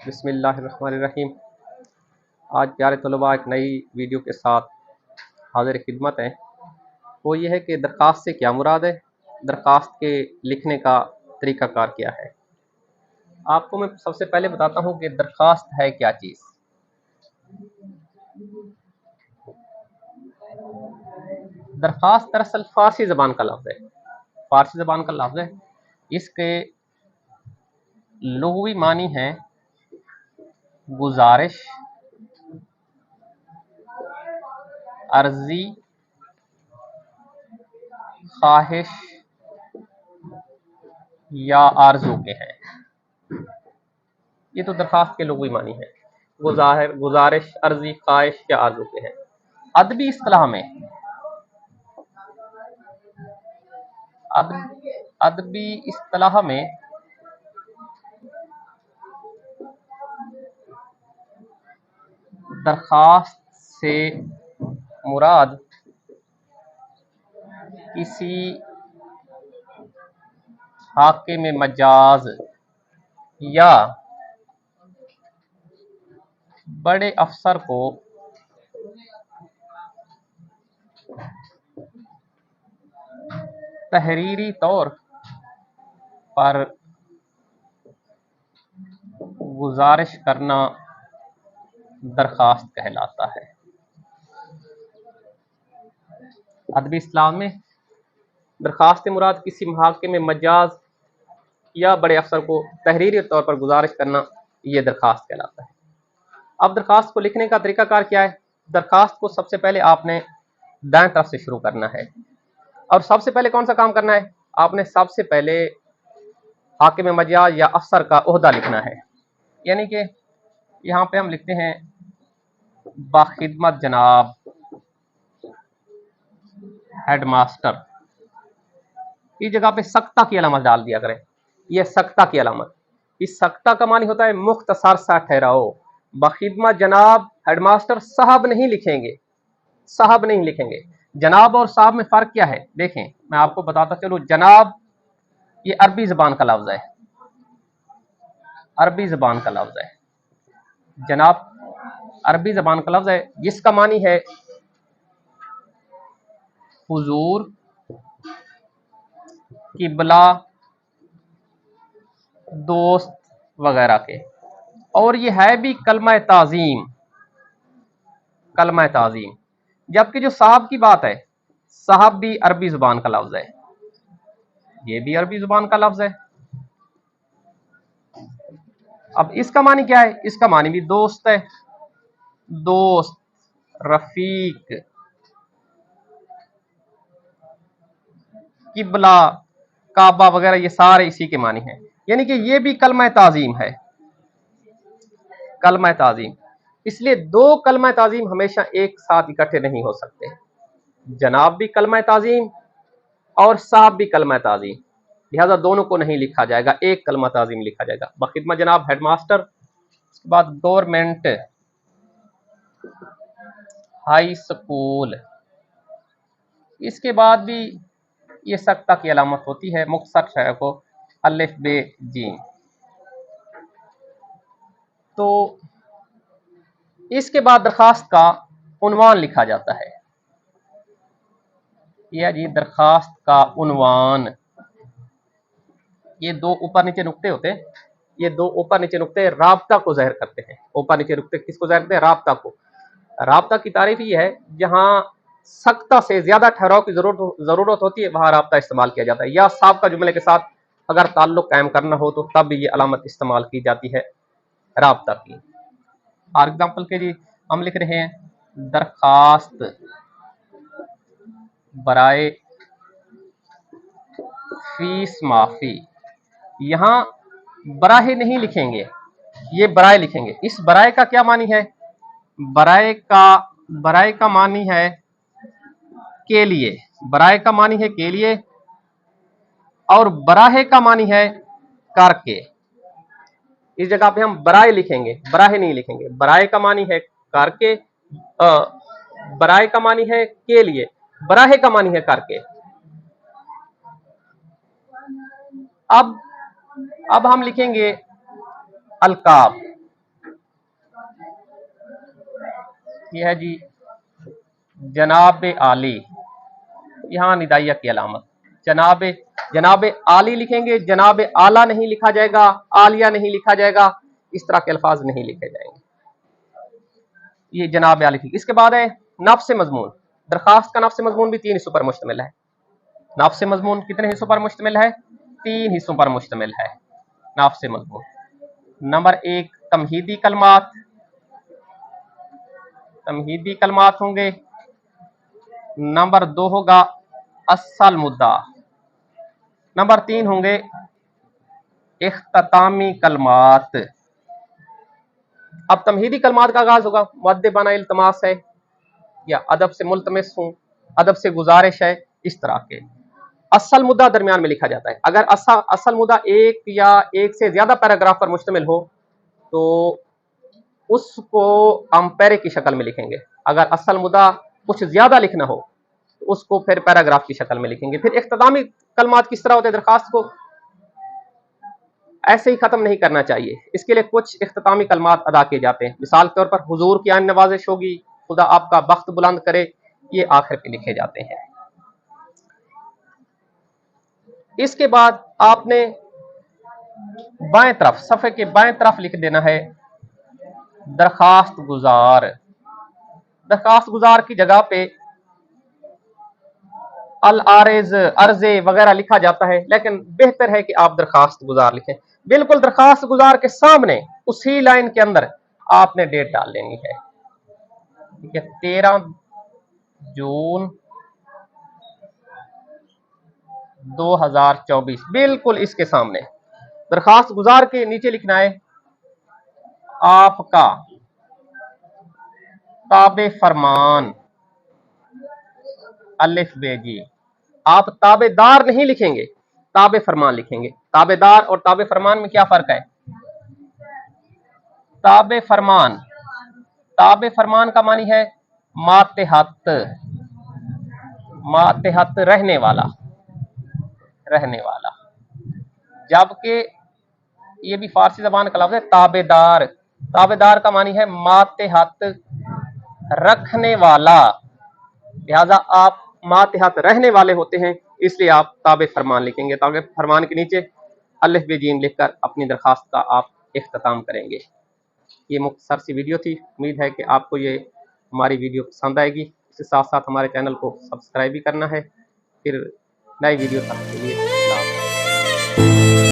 बिस्मिल्लाहिर्रहमानिर्रहीम। आज प्यारे तलबा एक नई वीडियो के साथ हाजिर खिदमत है। वो ये है कि दरख्वास्त से क्या मुराद है, दरख्वास्त के लिखने का तरीक़ाकार क्या है। आपको मैं सबसे पहले बताता हूँ कि दरख्वास्त है क्या चीज़। दरख्वास्त दरअसल फ़ारसी ज़बान का लफ्ज़ है, फ़ारसी ज़बान का लफ्ज़ है। इसके लुग़वी मानी है गुजारिश, अर्ज़ी, ख्वाहिश या आरज़ू के हैं। ये तो दरख्वास्त के लुग़वी मानी है। गुजारिश, अर्ज़ी, ख्वाहिश या आरज़ू के हैं। अदबी इस्तिलाह में अदबी इस्तिलाह में दरख्वास्त से मुराद किसी हाकिम मजाज या बड़े अफसर को तहरीरी तौर पर गुजारिश करना दरख्वास्त कहलाता है। अदबी इस्लाम में दरख्वास्त से मुराद किसी हाकिम मजाज या बड़े अफसर को तहरीरी तौर पर गुजारिश करना, ये दरख्वास्त कहलाता है। अब दरख्वास्त को लिखने का तरीकाकार क्या है। दरख्वास्त को सबसे पहले आपने दाएं तरफ से शुरू करना है और सबसे पहले कौन सा काम करना है, आपने सबसे पहले हाकिम मजाज या अफसर का ओहदा लिखना है। यानी कि यहाँ पे हम लिखते हैं बाखिदमत जनाब हेडमास्टर, इस जगह पे सख्ता की अलामत डाल दिया करें। यह सख्ता की अलामत, इस सख्ता का मानी होता है मुख्तसर सा ठहराओ। बाखिदमत जनाब हेडमास्टर साहब नहीं लिखेंगे, साहब नहीं लिखेंगे। जनाब और साहब में फर्क क्या है, देखें मैं आपको बताता चलूं। जनाब ये अरबी जबान का लफ्ज है, अरबी जबान का लफ्ज है। जनाब अरबी जबान का लफ्ज है जिसका मानी है हुजूर, किबला, दोस्त वगैरह के। और ये है भी कलमा ताजीम, कलमा ताजीम। जबकि जो साहब की बात है, साहब भी अरबी जुबान का लफ्ज है, ये भी अरबी जुबान का लफ्ज है। अब इसका मानी क्या है, इसका मानी भी दोस्त है, दोस्त, रफीक, किबला, काबा वगैरह, ये सारे इसी के मानी हैं। यानी कि ये भी कलमा ताजीम है, कलमा ताजीम। इसलिए दो कलमा ताजीम हमेशा एक साथ इकट्ठे नहीं हो सकते। जनाब भी कलमा ताजीम और साहब भी कलमा ताजीम, लिहाजा दोनों को नहीं लिखा जाएगा, एक कलमा ताजीम लिखा जाएगा। बखिदमत जनाब हेडमास्टर, उसके बाद गवर्नमेंट हाई स्कूल, इसके बाद भी ये सख्ता की अलामत होती है मुख्तसर शहर को अलिफ बे जीम। तो इसके बाद दरखास्त का उन्वान लिखा जाता है। यह जी दरखास्त का उन्वान, ये दो ऊपर नीचे नुक्ते होते हैं, ये दो ऊपर नीचे नुक्ते राब्ता को ज़ाहिर करते हैं। ऊपर नीचे नुक्ते किसको ज़ाहिर करते हैं, राब्ता को। राब्ता की तारीफ ये है जहां सख्ता से ज्यादा ठहराव की जरूरत होती है, वहां राब्ता इस्तेमाल किया जाता है। या साहब का जुमले के साथ अगर ताल्लुक कायम करना हो तो तब भी ये अलामत इस्तेमाल की जाती है राब्ता की। फॉर एग्जाम्पल के जी हम लिख रहे हैं दरखास्त बराए फीस माफी, यहां बराहे नहीं लिखेंगे, ये बराए लिखेंगे। इस बराए का क्या मानी है, बराए का मानी है के लिए, बराए का मानी है के लिए, और बराहे का मानी है करके। इस जगह पे हम बराए लिखेंगे, बराहे नहीं लिखेंगे। बराए का मानी है करके, बराए का मानी है के लिए, बराहे का मानी है करके। अब हम लिखेंगे अलकाब, ये है जी जनाब आली, यहाँ निदाइया की अलामत जनाब, जनाब आली लिखेंगे, जनाब आला नहीं लिखा जाएगा, आलिया नहीं लिखा जाएगा, इस तरह के अल्फाज नहीं लिखे जाएंगे। ये जनाब आली थी। इसके बाद है नफ्स मजमून। दरखास्त का नफ्स मजमून भी 3 हिस्सों पर मुश्तमिल है। नफ्स मजमून कितने हिस्सों पर मुश्तमिल है? 3 हिस्सों पर मुश्तमिल है नफ्स मजमून। नंबर 1 तमहीदी कलमात, तमहीदी कलमात होंगे। नंबर 2 होगा असल मुद्दा। नंबर 3 होंगे इख्तितामी कलमात। अब तमहीदी कलमात का आगाज होगा, मुअद्दिबाना इल्तमास है या अदब से मुल्तमिस हूं, अदब से गुजारिश है, इस तरह के। असल मुद्दा दरमियान में लिखा जाता है। अगर असल मुद्दा एक या एक से ज्यादा पैराग्राफ पर मुश्तमिल हो तो उसको हम पैरे की शक्ल में लिखेंगे। अगर असल मुद्दा कुछ ज्यादा लिखना हो तो उसको फिर पैराग्राफ की शक्ल में लिखेंगे। फिर इख्तितामी कलमात किस तरह होते हैं? दरखास्त को ऐसे ही खत्म नहीं करना चाहिए, इसके लिए कुछ इख्तितामी कलमात अदा किए जाते हैं। मिसाल के तौर पर हुजूर की आन नवाजिश होगी, खुदा आपका बख्त बुलंद करे, ये आखिर पे लिखे जाते हैं। इसके बाद आपने बाएं तरफ, सफ़े के बाएं तरफ लिख देना है दरखास्त गुजार। दरखास्त गुजार की जगह पे अल आरिज, अर्जे वगैरह लिखा जाता है, लेकिन बेहतर है कि आप दरखास्त गुजार लिखें। बिल्कुल दरखास्त गुजार के सामने उसी लाइन के अंदर आपने डेट डाल लेनी है, ठीक है, 13 जून 2024। बिल्कुल इसके सामने दरखास्त गुजार के नीचे लिखना है आपका ताबे फरमान, अलिफ बेजी। आप ताबेदार नहीं लिखेंगे, ताबे फरमान लिखेंगे। ताबेदार और ताबे फरमान में क्या फर्क है? ताबे फरमान, ताबे फरमान का मानी है मातेहत, मातेहत रहने वाला, रहने वाला। जबकि ये भी फारसी जबान का लफ्ज है ताबेदार। ताबेदार का मानी है मातेहत रखने वाला, लिहाजा आप मातेहत रहने वाले होते हैं, इसलिए आप ताबे फरमान लिखेंगे। ताबे फरमान के नीचे अलिफ बे जीम लिखकर अपनी दरखास्त का आप इख्तिताम करेंगे। ये मुख्तसर सी वीडियो थी। उम्मीद है कि आपको ये हमारी वीडियो पसंद आएगी। इसके साथ साथ हमारे चैनल को सब्सक्राइब भी करना है। फिर नई वीडियो तक के लिए